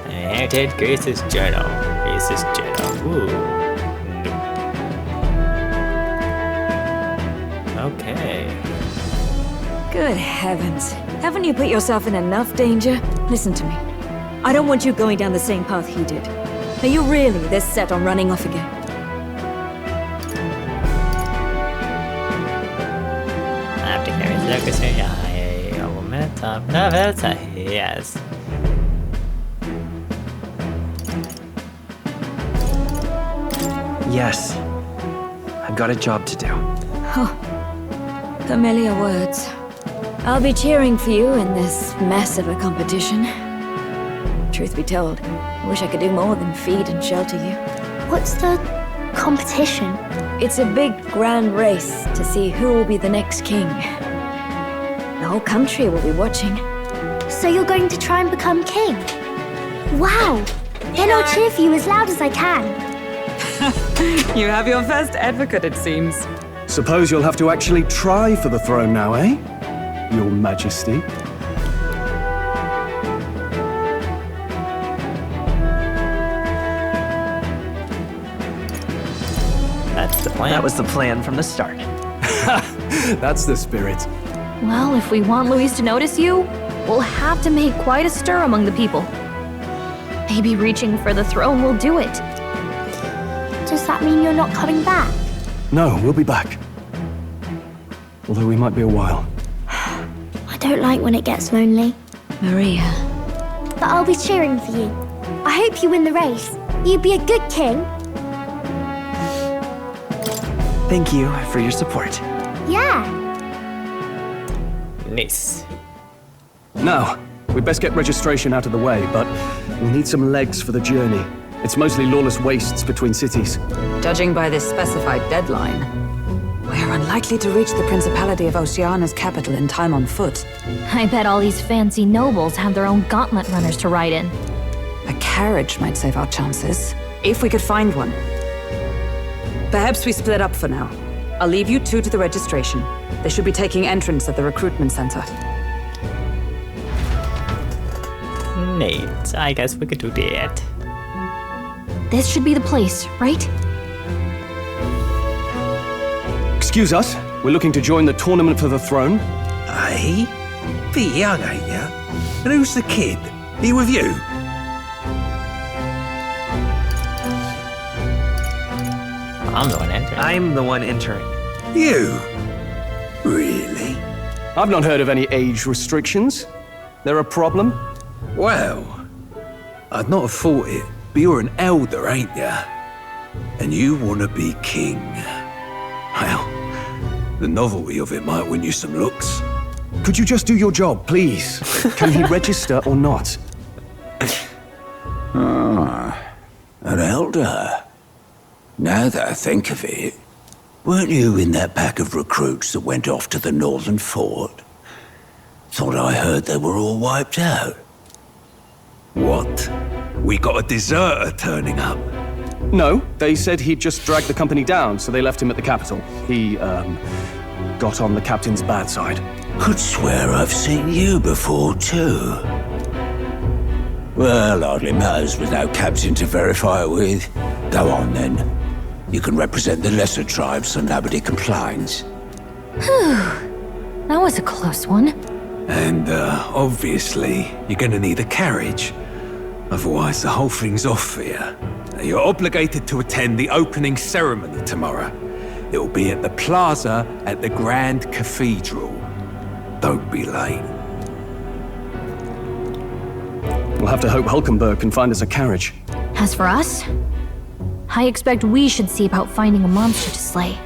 Speaker 1: Inherited Grace's journal. Grace's journal. Ooh. Okay.
Speaker 12: Good heavens. Haven't you put yourself in enough danger? Listen to me. I don't want you going down the same path he did. Are you really this set on running off again?
Speaker 1: After carrying circus here, a woman of nervous, yes.
Speaker 14: Yes. I've got a job to do.
Speaker 12: Oh, familiar words. I'll be cheering for you in this mess of a competition. Truth be told, I wish I could do more than feed and shelter you.
Speaker 13: What's the competition?
Speaker 12: It's a big, grand race to see who will be the next king. The whole country will be watching.
Speaker 13: So you're going to try and become king? Wow! Then I'll cheer for you as loud as I can.
Speaker 11: You have your first advocate, it seems.
Speaker 6: Suppose you'll have to actually try for the throne now, eh? Your Majesty.
Speaker 1: That's the plan.
Speaker 14: That was the plan from the start.
Speaker 6: That's the spirit.
Speaker 3: Well, if we want Luis to notice you, we'll have to make quite a stir among the people. Maybe reaching for the throne will do it.
Speaker 13: Does that mean you're not coming back?
Speaker 6: No, we'll be back. Although we might be a while.
Speaker 13: I don't like when it gets lonely.
Speaker 12: Maria.
Speaker 13: But I'll be cheering for you. I hope you win the race. You'd be a good king.
Speaker 14: Thank you for your support.
Speaker 13: Yeah.
Speaker 1: Nice.
Speaker 6: Now, we'd best get registration out of the way, but we'll need some legs for the journey. It's mostly lawless wastes between cities.
Speaker 11: Judging by this specified deadline, we're unlikely to reach the Principality of Oceana's capital in time on foot.
Speaker 3: I bet all these fancy nobles have their own gauntlet runners to ride in.
Speaker 11: A carriage might save our chances, if we could find one. Perhaps we split up for now. I'll leave you two to the registration. They should be taking entrance at the recruitment center.
Speaker 1: Neat. I guess we could do that.
Speaker 3: This should be the place, right?
Speaker 6: Excuse us, we're looking to join the tournament for the throne.
Speaker 2: Aye? Bit young, ain't ya? And who's the kid? He with you?
Speaker 1: I'm the one entering.
Speaker 14: I'm the one entering.
Speaker 2: You? Really?
Speaker 6: I've not heard of any age restrictions. There a problem?
Speaker 2: Well, I'd not have thought it, but you're an elder, ain't ya? And you want to be king. Well, the novelty of it might win you some looks.
Speaker 6: Could you just do your job, please? Can he register or not?
Speaker 2: An elder? Now that I think of it, weren't you in that pack of recruits that went off to the northern fort? Thought I heard they were all wiped out. What? We got a deserter turning up?
Speaker 6: No, they said he'd just dragged the company down, so they left him at the capital. He, got on the captain's bad side.
Speaker 2: Could swear I've seen you before, too. Well, hardly matters with no captain to verify it with. Go on, then. You can represent the lesser tribes so nobody complains.
Speaker 3: That was a close one.
Speaker 2: And, obviously, you're gonna need a carriage. Otherwise, the whole thing's off for you. You're obligated to attend the opening ceremony tomorrow. It'll be at the plaza at the Grand Cathedral. Don't be late.
Speaker 6: We'll have to hope Hulkenberg can find us a carriage.
Speaker 3: As for us, I expect we should see about finding a monster to slay.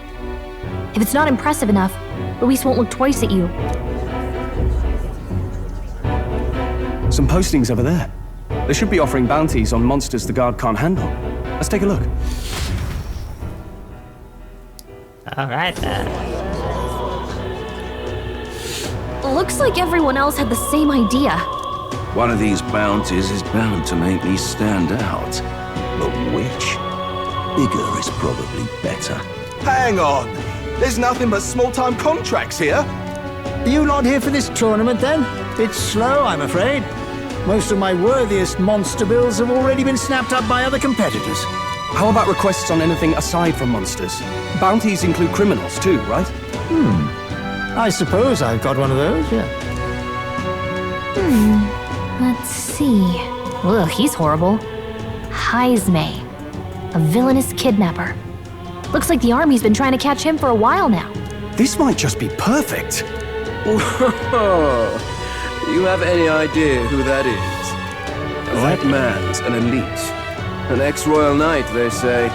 Speaker 3: If it's not impressive enough, Luis won't look twice at you.
Speaker 6: Some postings over there. They should be offering bounties on monsters the guard can't handle. Let's take a look.
Speaker 1: Alright then.
Speaker 3: Looks like everyone else had the same idea.
Speaker 15: One of these bounties is bound to make me stand out. But which? Bigger is probably better.
Speaker 9: Hang on! There's nothing but small-time contracts here.
Speaker 16: Are you not here for this tournament, then? It's slow, I'm afraid. Most of my worthiest monster bills have already been snapped up by other competitors.
Speaker 6: How about requests on anything aside from monsters? Bounties include criminals too, right?
Speaker 16: I suppose I've got one of those, yeah.
Speaker 3: Let's see. Ugh, he's horrible. Heisme, a villainous kidnapper. Looks like the army's been trying to catch him for a while now.
Speaker 6: This might just be perfect.
Speaker 15: Whoa! You have any idea who that is? That man's an elite. An ex-royal knight, they say.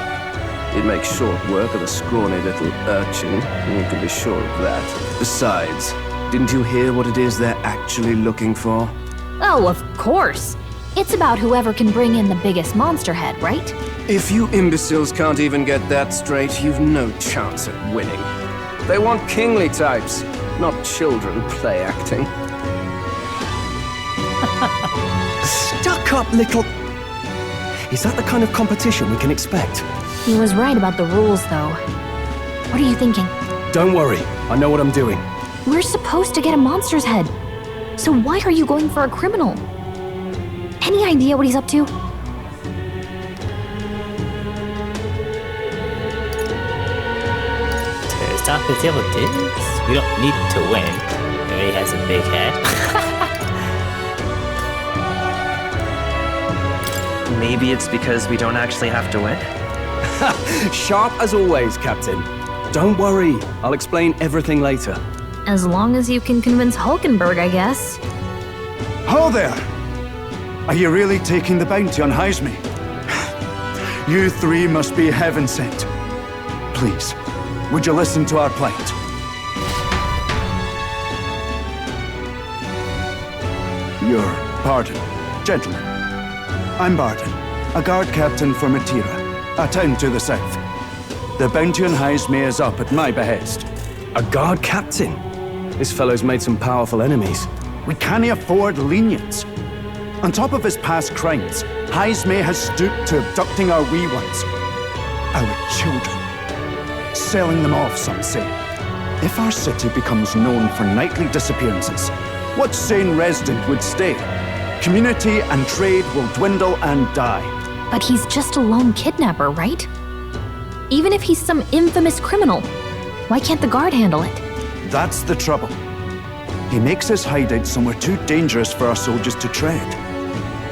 Speaker 15: He'd make short work of a scrawny little urchin. You can be sure of that. Besides, didn't you hear what it is they're actually looking for?
Speaker 3: Oh, of course. It's about whoever can bring in the biggest monster head, right?
Speaker 15: If you imbeciles can't even get that straight, you've no chance at winning. They want kingly types, not children play acting.
Speaker 6: Stuck-up little... Is that the kind of competition we can expect?
Speaker 3: He was right about the rules, though. What are you thinking?
Speaker 6: Don't worry, I know what I'm doing.
Speaker 3: We're supposed to get a monster's head. So why are you going for a criminal? Any idea what he's up to?
Speaker 1: stop his evil deeds? We don't need to win. He has a big head.
Speaker 14: Maybe it's because we don't actually have to win?
Speaker 6: Sharp as always, Captain. Don't worry, I'll explain everything later.
Speaker 3: As long as you can convince Hulkenberg, I guess.
Speaker 17: Ho there! Are you really taking the bounty on Heisme? You three must be heaven sent. Please, would you listen to our plight? Your pardon, gentlemen. I'm Barton, a guard captain for Matira, a town to the south. The bounty on Heisme is up at my behest.
Speaker 6: A guard captain? This fellow's made some powerful enemies.
Speaker 17: We can't afford lenience. On top of his past crimes, Heisme has stooped to abducting our wee ones. Our children. Selling them off, some say. If our city becomes known for nightly disappearances, what sane resident would stay? Community and trade will dwindle and die.
Speaker 3: But he's just a lone kidnapper, right? Even if he's some infamous criminal, why can't the guard handle it?
Speaker 17: That's the trouble. He makes his hideout somewhere too dangerous for our soldiers to tread.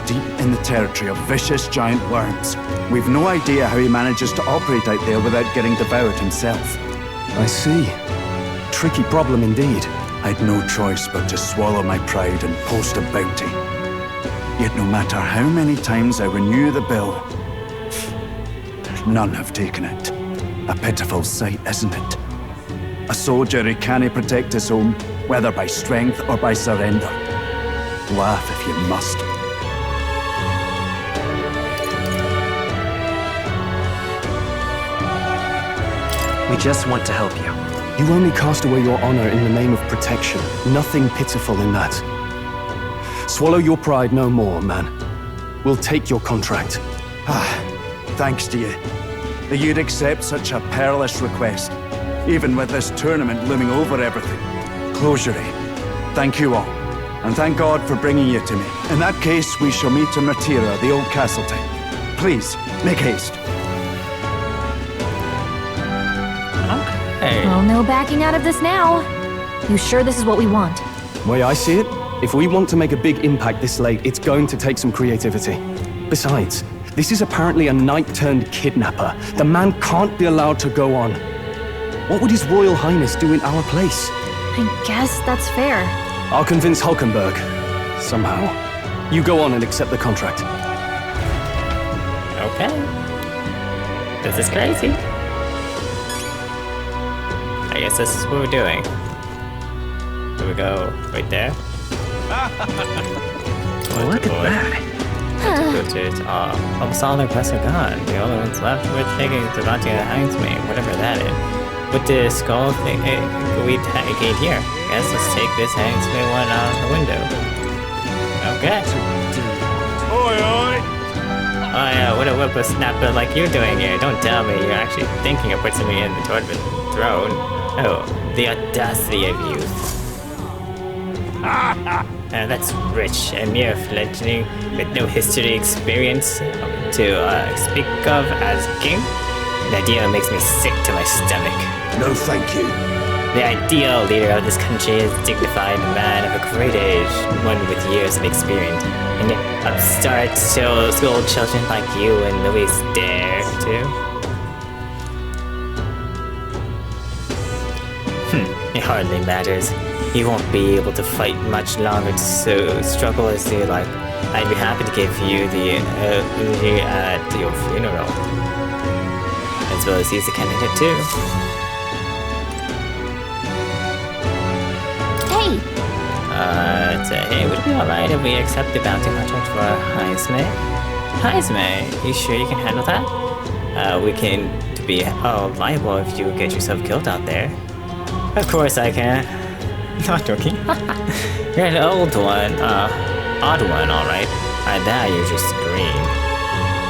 Speaker 17: Deep in the territory of vicious giant worms. We've no idea how he manages to operate out there without getting devoured himself.
Speaker 6: I see. Tricky problem indeed.
Speaker 17: I'd no choice but to swallow my pride and post a bounty. Yet no matter how many times I renew the bill, none have taken it. A pitiful sight, isn't it? A soldier who can't protect his home, whether by strength or by surrender. Laugh if you must.
Speaker 14: We just want to help you.
Speaker 6: You only cast away your honor in the name of protection. Nothing pitiful in that. Swallow your pride no more, man. We'll take your contract.
Speaker 17: Thanks to you. That you'd accept such a perilous request, even with this tournament looming over everything. Closure. Thank you all. And thank God for bringing you to me. In that case, we shall meet in Matira, the old castle town. Please, make haste.
Speaker 3: Well, no backing out of this now. You sure this is what we want?
Speaker 6: Way I see it, if we want to make a big impact this late, it's going to take some creativity. Besides, this is apparently a knight-turned-kidnapper. The man can't be allowed to go on. What would His Royal Highness do in our place?
Speaker 3: I guess that's fair.
Speaker 6: I'll convince Hulkenberg. Somehow. You go on and accept the contract.
Speaker 1: Okay. This is crazy. I guess this is what we're doing. Here we go, right there.
Speaker 14: Look at that.
Speaker 1: Almost all their quests are gone. The only ones left worth taking is the bounty that hangs me, whatever that is. With the skull thing we gained here. Guess let's take this hangs me one out of the window. Okay.
Speaker 10: Oi, oi!
Speaker 1: Oh yeah, what a whippersnapper like you're doing here. Don't tell me you're actually thinking of putting me in the tournament throne. Oh, the audacity of you. That's rich and mere fledgling with no history experience to speak of as king. The idea makes me sick to my stomach.
Speaker 2: No, thank you.
Speaker 1: The ideal leader of this country is a dignified man of a great age, one with years of experience, and upstart school children like you and Louis dare to. It hardly matters. You won't be able to fight much longer to struggle as you like. I'd be happy to give you the eulogy at your funeral. As well as he's a candidate too.
Speaker 3: Hey!
Speaker 1: Hey, would it be alright if we accept the bounty contract for Heisme? Heisme? You sure you can handle that? We can be liable if you get yourself killed out there. Of course I can. Not joking. You're an old one, odd one, alright. That you're just green.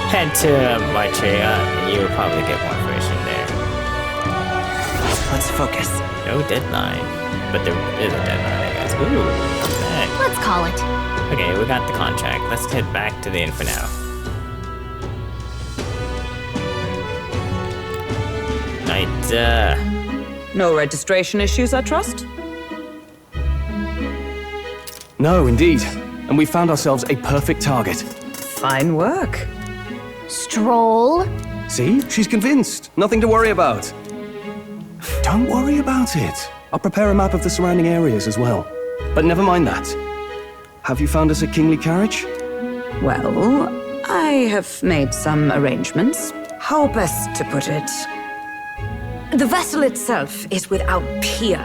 Speaker 1: Head to Martria, you'll probably get more information there.
Speaker 14: Let's focus.
Speaker 1: No deadline. But there is a deadline, I guess. Ooh, okay.
Speaker 3: Let's call it.
Speaker 1: Okay, we got the contract. Let's head back to the inn for now.
Speaker 11: No registration issues, I trust?
Speaker 6: No, indeed. And we found ourselves a perfect target.
Speaker 11: Fine work.
Speaker 3: Strohl?
Speaker 6: See? She's convinced. Nothing to worry about. Don't worry about it. I'll prepare a map of the surrounding areas as well. But never mind that. Have you found us a kingly carriage?
Speaker 11: Well, I have made some arrangements. How best to put it? The vessel itself is without peer.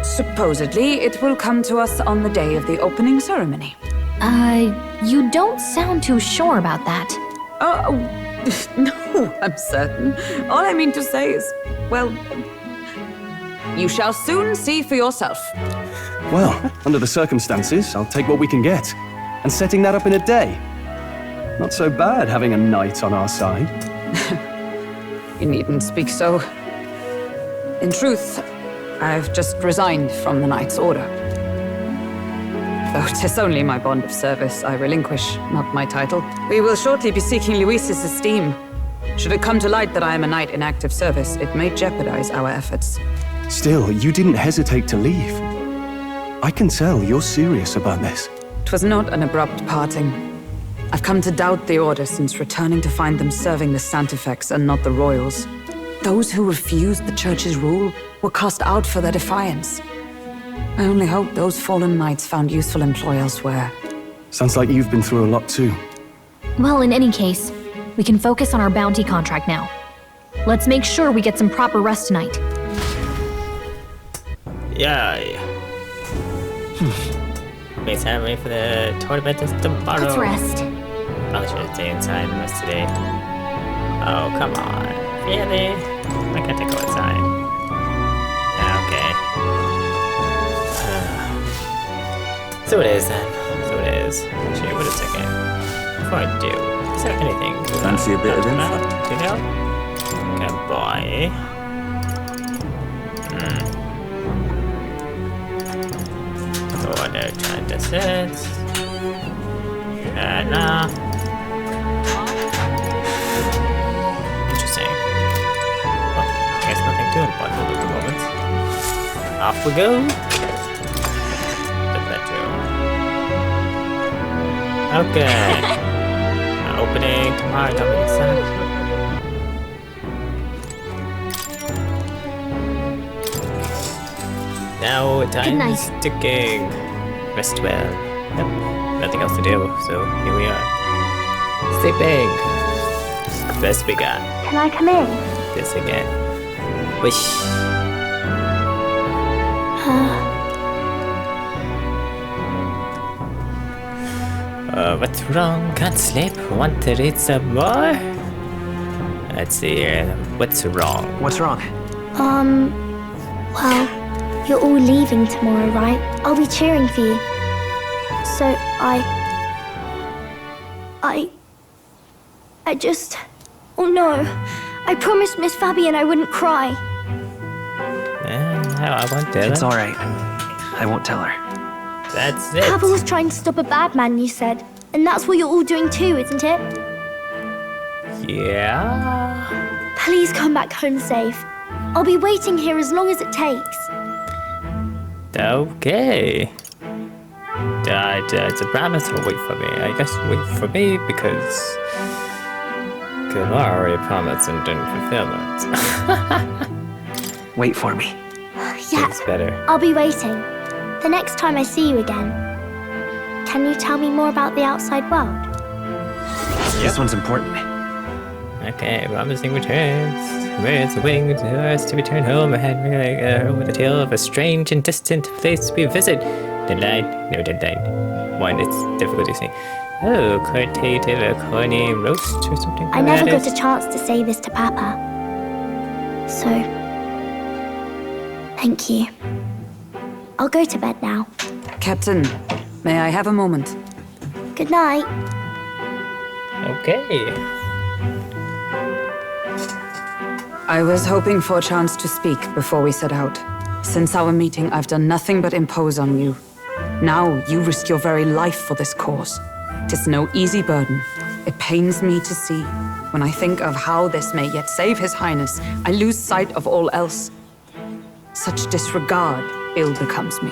Speaker 11: Supposedly, it will come to us on the day of the opening ceremony.
Speaker 3: You don't sound too sure about that.
Speaker 11: No, I'm certain. All I mean to say is, well, you shall soon see for yourself.
Speaker 6: Well, under the circumstances, I'll take what we can get. And setting that up in a day. Not so bad having a knight on our side.
Speaker 11: You needn't speak so. In truth, I've just resigned from the Knight's Order. Though 'tis only my bond of service I relinquish, not my title. We will shortly be seeking Luis's esteem. Should it come to light that I am a knight in active service, it may jeopardize our efforts.
Speaker 6: Still, you didn't hesitate to leave. I can tell you're serious about this.
Speaker 11: 'Twas not an abrupt parting. I've come to doubt the Order since returning to find them serving the Santifex and not the Royals. Those who refused the Church's rule were cast out for their defiance. I only hope those fallen knights found useful employ elsewhere.
Speaker 6: Sounds like you've been through a lot too.
Speaker 3: Well, in any case, we can focus on our bounty contract now. Let's make sure we get some proper rest tonight.
Speaker 1: Yay. Wait, time ready for the tournament is tomorrow.
Speaker 3: Let's rest.
Speaker 1: Probably should stay inside and rest today. Oh, come on. Really? I can't take all the time. Okay. So it is then. So it is. Actually, wait a second. Before I do, is there anything?
Speaker 2: Fancy a bit of info?
Speaker 1: Do you know? Good boy. Order transits. Nah. Interesting. Well, I guess nothing too important at the moment. Off we go. The bedroom. Okay. Opening tomorrow, double exam. Now time's ticking. Rest well. Yep. Nothing else to do, so here we are. Sleeping. Best we got.
Speaker 13: Can I come in?
Speaker 1: This again. Wish. What's wrong? Can't sleep? Want to read some more? Let's see here. What's wrong?
Speaker 14: What's wrong?
Speaker 13: Well, you're all leaving tomorrow, right? I'll be cheering for you. So I just... Oh no. I promised Miss Fabian I wouldn't cry.
Speaker 1: I won't tell her.
Speaker 14: It's alright. I won't tell her.
Speaker 1: That's it.
Speaker 13: Papa was trying to stop a bad man, you said. And that's what you're all doing too, isn't it?
Speaker 1: Yeah?
Speaker 13: Please come back home safe. I'll be waiting here as long as it takes.
Speaker 1: Okay. It's a promise to wait for me. I guess wait for me because I already promised and didn't fulfill it.
Speaker 14: Wait for me.
Speaker 13: Yeah,
Speaker 1: it's better.
Speaker 13: I'll be waiting. The next time I see you again, can you tell me more about the outside world?
Speaker 14: This one's important.
Speaker 1: Okay, promising returns. Words awaiting us to return home ahead with a tale of a strange and distant place we visit. Deadline? No deadline. One, it's difficult to say. Oh, qualitative, corny roast or something.
Speaker 13: I never got a chance to say this to Papa. So, thank you. I'll go to bed now.
Speaker 11: Captain, may I have a moment?
Speaker 13: Good night.
Speaker 1: Okay.
Speaker 11: I was hoping for a chance to speak before we set out. Since our meeting, I've done nothing but impose on you. Now you risk your very life for this cause. 'Tis no easy burden. It pains me to see. When I think of how this may yet save His Highness, I lose sight of all else. Such disregard ill becomes me.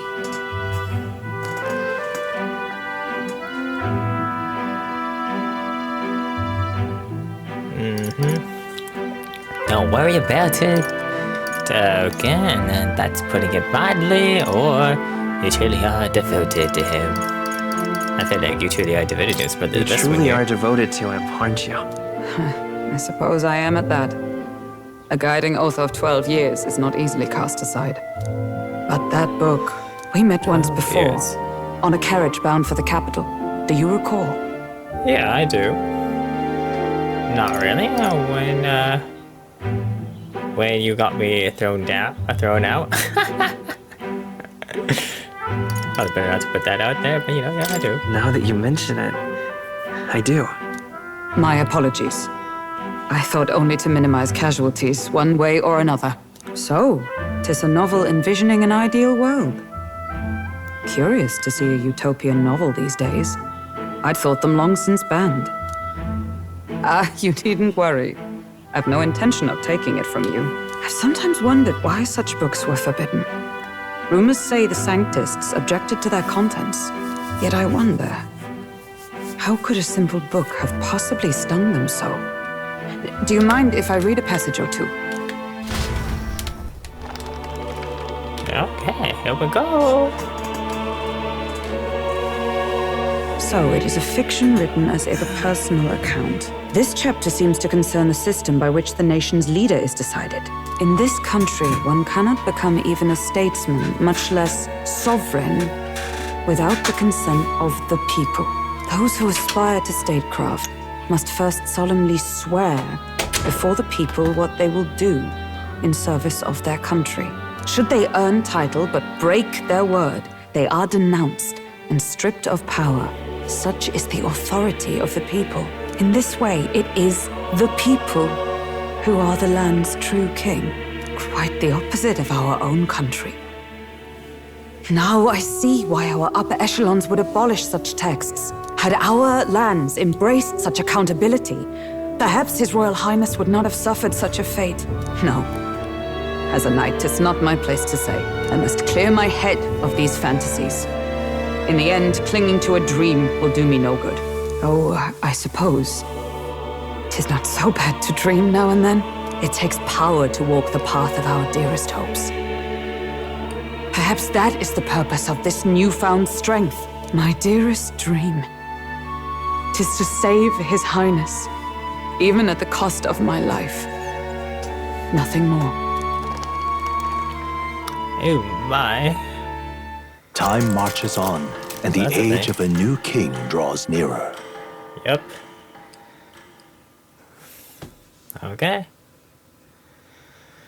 Speaker 1: Don't worry about it. Again, and that's putting it mildly, or you truly are devoted to him. I feel like you truly are devoted to him, but
Speaker 14: You truly are devoted to him, aren't you?
Speaker 11: I suppose I am at that. A guiding oath of 12 years is not easily cast aside. But that book, we met once before, on a carriage bound for the capital. Do you recall?
Speaker 1: Yeah, I do. Not really. When you got me thrown out. I was better not to put that out there, but yeah, I do.
Speaker 14: Now that you mention it, I do.
Speaker 11: My apologies. I thought only to minimize casualties, one way or another. So, 'tis a novel envisioning an ideal world. Curious to see a utopian novel these days. I'd thought them long since banned. You needn't worry. I've no intention of taking it from you. I've sometimes wondered why such books were forbidden. Rumors say the Sanctists objected to their contents. Yet I wonder, how could a simple book have possibly stung them so? Do you mind if I read a passage or two?
Speaker 1: Okay, here we go.
Speaker 11: So it is a fiction written as if a personal account. This chapter seems to concern the system by which the nation's leader is decided. In this country, one cannot become even a statesman, much less sovereign, without the consent of the people. Those who aspire to statecraft must first solemnly swear before the people what they will do in service of their country. Should they earn title but break their word, they are denounced and stripped of power. Such is the authority of the people. In this way, it is the people who are the land's true king. Quite the opposite of our own country. Now I see why our upper echelons would abolish such texts. Had our lands embraced such accountability, perhaps His Royal Highness would not have suffered such a fate. No. As a knight, it's not my place to say. I must clear my head of these fantasies. In the end, clinging to a dream will do me no good. Oh, I suppose 'tis not so bad to dream now and then. It takes power to walk the path of our dearest hopes. Perhaps that is the purpose of this newfound strength. My dearest dream. 'Tis to save His Highness, even at the cost of my life. Nothing more.
Speaker 1: Oh my.
Speaker 18: Time marches on, and the age of a new king draws nearer.
Speaker 1: Yep. Okay.